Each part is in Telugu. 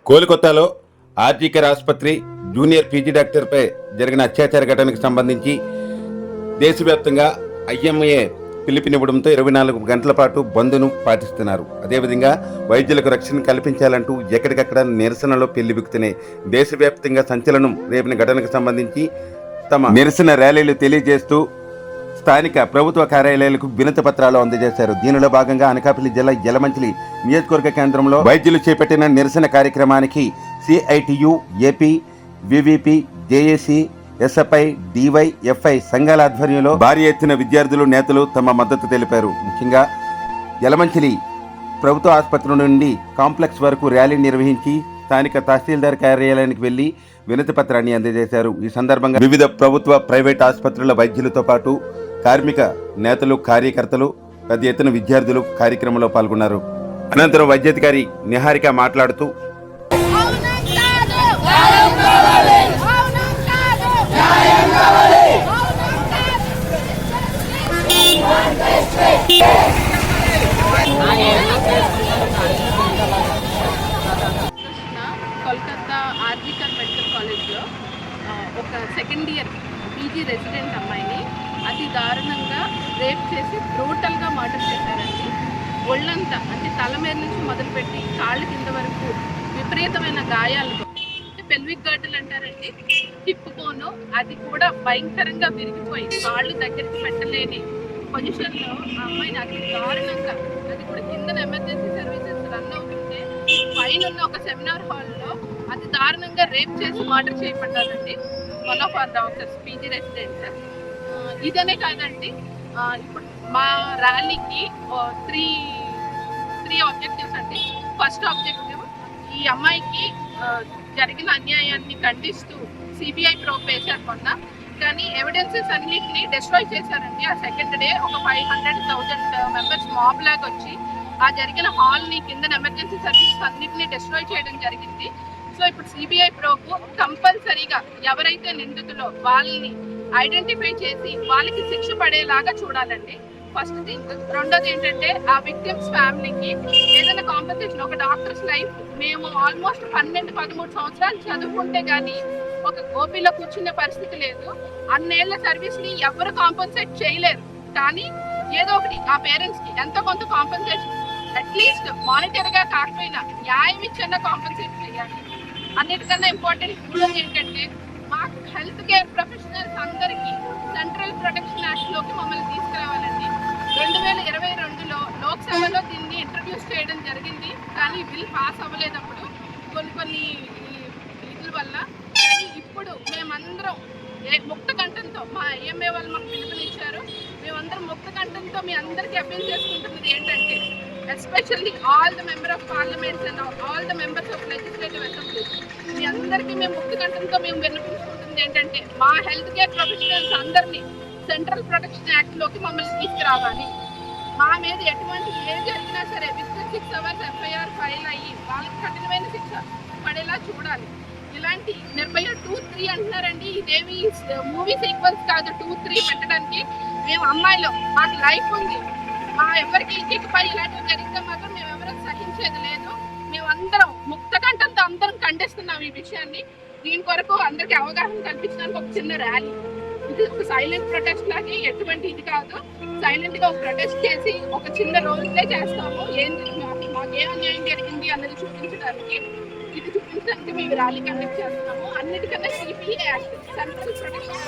కోల్కతాలో ఆర్జీకేర్ ఆసుపత్రి జూనియర్ పీజీ డాక్టర్పై జరిగిన అత్యాచార ఘటనకు సంబంధించి దేశవ్యాప్తంగా ఐఎంఏ పిలుపునివ్వడంతో 24 గంటల పాటు బంద్ను పాటిస్తున్నారు. అదేవిధంగా వైద్యులకు రక్షణ కల్పించాలంటూ ఎక్కడికక్కడ నిరసనలో పెళ్లిబిక్కుతున్నాయి. దేశవ్యాప్తంగా సంచలనం రేపిన ఘటనకు సంబంధించి తమ నిరసన ర్యాలీలు తెలియజేస్తూ స్థానిక ప్రభుత్వ కార్యాలయాలకు వినతి పత్రాలు అందజేశారు. దీనిలో భాగంగా అనకాపల్లి జిల్లా యలమంచిలి నియోజకవర్గ కేంద్రంలో వైద్యులు చేపట్టిన నిరసన కార్యక్రమానికి CITU, AP, VVP, JAC, SFI, DYFI సంఘాల ఆధ్వర్యంలో భారీ ఎత్తున విద్యార్థులు, నేతలు తమ మద్దతు తెలిపారు. ముఖ్యంగా యలమంచిలి ప్రభుత్వ ఆసుపత్రి నుండి కాంప్లెక్స్ వరకు ర్యాలీ నిర్వహించి స్థానిక తహసీల్దార్ కార్యాలయానికి వెళ్లి వినతి పత్రాన్ని అందజేశారు. ఈ సందర్భంగా వివిధ ప్రభుత్వ, ప్రైవేట్ ఆసుపత్రుల వైద్యులతో పాటు కార్మిక నేతలు, కార్యకర్తలు, పెద్ద ఎత్తున విద్యార్థులు కార్యక్రమంలో పాల్గొన్నారు. అనంతరం వైద్యాధికారి నిహారిక మాట్లాడుతూ కోల్కతా ఆర్జీకేర్ మెడికల్ కాలేజ్లో ఒక సెకండ్ ఇయర్ పీజీ రెసిడెంట్ అమ్మాయిని అతి దారుణంగా రేప్ చేసి బ్రూటల్గా మర్డర్ చేశారండి. ఒళ్ళంతా అంటే తల మీద నుంచి మొదలుపెట్టి కాళ్ళ కింద వరకు విపరీతమైన గాయాలతో, పెల్విక్ గార్డులు అంటారండి, హిప్ బోను అది కూడా భయంకరంగా విరిగిపోయి కాళ్ళు దగ్గరికి పెట్టలేని పొజిషన్లో ఆ అమ్మాయిని అతి దారుణంగా, అది కూడా కింద ఎమర్జెన్సీ సర్వీసెస్ రన్ అవుతుంటే పైన ఉన్న ఒక సెమినార్ హాల్లో అతి దారుణంగా రేప్ చేసి మర్డర్ చేయబడ్డారండి one of our doctors, PG resident. ఇదనే కాదండి, ఇప్పుడు మా ర్యాలీకి త్రీ ఆబ్జెక్టివ్స్ అండి. ఫస్ట్ ఆబ్జెక్టివ్, ఈ అమ్మాయికి జరిగిన అన్యాయాన్ని ఖండిస్తూ సిబిఐ ప్రోబ్ వేశారు మొన్న, కానీ ఎవిడెన్సెస్ అన్నింటినీ డిస్ట్రాయ్ చేశారండి. ఆ సెకండ్ డే ఒక 500,000 మెంబర్స్ మాబ్ లాగా వచ్చి ఆ జరిగిన హాల్ని, కింద ఎమర్జెన్సీ సర్వీసెస్ అన్నింటినీ డిస్ట్రాయ్ చేయడం జరిగింది. సో ఇప్పుడు సిబిఐ ప్రోబ్ కంపల్సరీగా ఎవరైతే నిందితులో వాళ్ళని ఐడెంటిఫై చేసి వాళ్ళకి శిక్ష పడేలాగా చూడాలండి. First thing. రెండోది ఏంటంటే ఆ విక్టిమ్స్ ఫ్యామిలీకి ఏదైనా కాంపెన్సేషన్, ఒక డాక్టర్స్ లైఫ్, మేము ఆల్మోస్ట్ 12-13 సంవత్సరాలు చదువుకుంటే కానీ ఒక ఓపీలో కూర్చునే పరిస్థితి లేదు. అన్నేళ్ల సర్వీస్ని ఎవరు కాంపెన్సేట్ చేయలేరు, కానీ ఏదో ఒకటి ఆ పేరెంట్స్కి ఎంతో కొంత కాంపెన్సేషన్, అట్లీస్ట్ మానిటరీగా కాకపోయినా న్యాయం ఇచ్చైనా కాంపెన్సేట్ చేయాలి. అన్నిటికన్నా ఇంపార్టెంట్ మూడోది ఏంటంటే మాకు హెల్త్ కేర్ ప్రొఫెషనల్స్ అందరికీ సెంట్రల్ ప్రొటెక్షన్ యాక్ట్లోకి మమ్మల్ని తీసుకురావాలండి. 2022లో లోక్సభలో దీన్ని ఇంట్రడ్యూస్ చేయడం జరిగింది, కానీ బిల్ పాస్ అవ్వలేదప్పుడు కొన్ని ఇదుల వల్ల. కానీ ఇప్పుడు మేమందరం ముక్త కంఠంతో, మా ఐఎంఏ వాళ్ళు మాకు పిలుపునిచ్చారు, మేమందరం ముక్త కంఠంతో మీ అందరికీ అప్పీల్ చేసుకుంటున్నది ఏంటంటే, especially all the member of parliaments and all the members of legislative assemblies, మీ అందరికీ మేము ముక్త కంఠంతో మేము విన్నపించుకుంటుంది ఏంటంటే, మా హెల్త్ కేర్ ప్రొఫెషనల్స్ అందరినీ సెంట్రల్ ప్రొటెక్షన్ యాక్ట్లోకి మమ్మల్ని తీసుకురావాలి. మా మీద ఎటువంటి ఏ జరిగినా సరే విత్ 6 hours ఎఫ్ఐఆర్ ఫైల్ అయ్యి వాళ్ళకి కఠినమైన శిక్ష పడేలా చూడాలి. ఇలాంటి నిర్భయ 2-3 అంటున్నారండి, ఇదేమి మూవీ సీక్వెన్స్ కాదు 2-3 పెట్టడానికి. మేము అమ్మాయిలో మాకు లైఫ్ ఉంది, మా ఎవరికి ఇంటికిపై ఇలాంటివి జరిగితే మాత్రం మేము ఎవరికి సహించేది లేదు. మేమందరం ముక్త కంఠంతో అందరం ఖండిస్తున్నాం ఈ విషయాన్ని. దీని కొరకు అందరికీ అవగాహన కల్పించడానికి ఒక చిన్న ర్యాలీ, ఇది ఒక సైలెంట్ ప్రొటెస్ట్ లాగే, ఎటువంటి ఇది కాదు, సైలెంట్ గా ఒక ప్రొటెస్ట్ చేసి ఒక చిన్న రోల్ ప్లే చేస్తాము. మాకు ఏ అన్యాయం జరిగింది అన్నది చూపించడానికి, ఇది చూపించడానికి మేము ర్యాలీ కండక్ట్ చేస్తున్నాము. అన్నిటికన్నా సిపిఐ యాక్ట్, సెంట్రల్ ప్రొటెక్షన్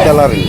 చలారి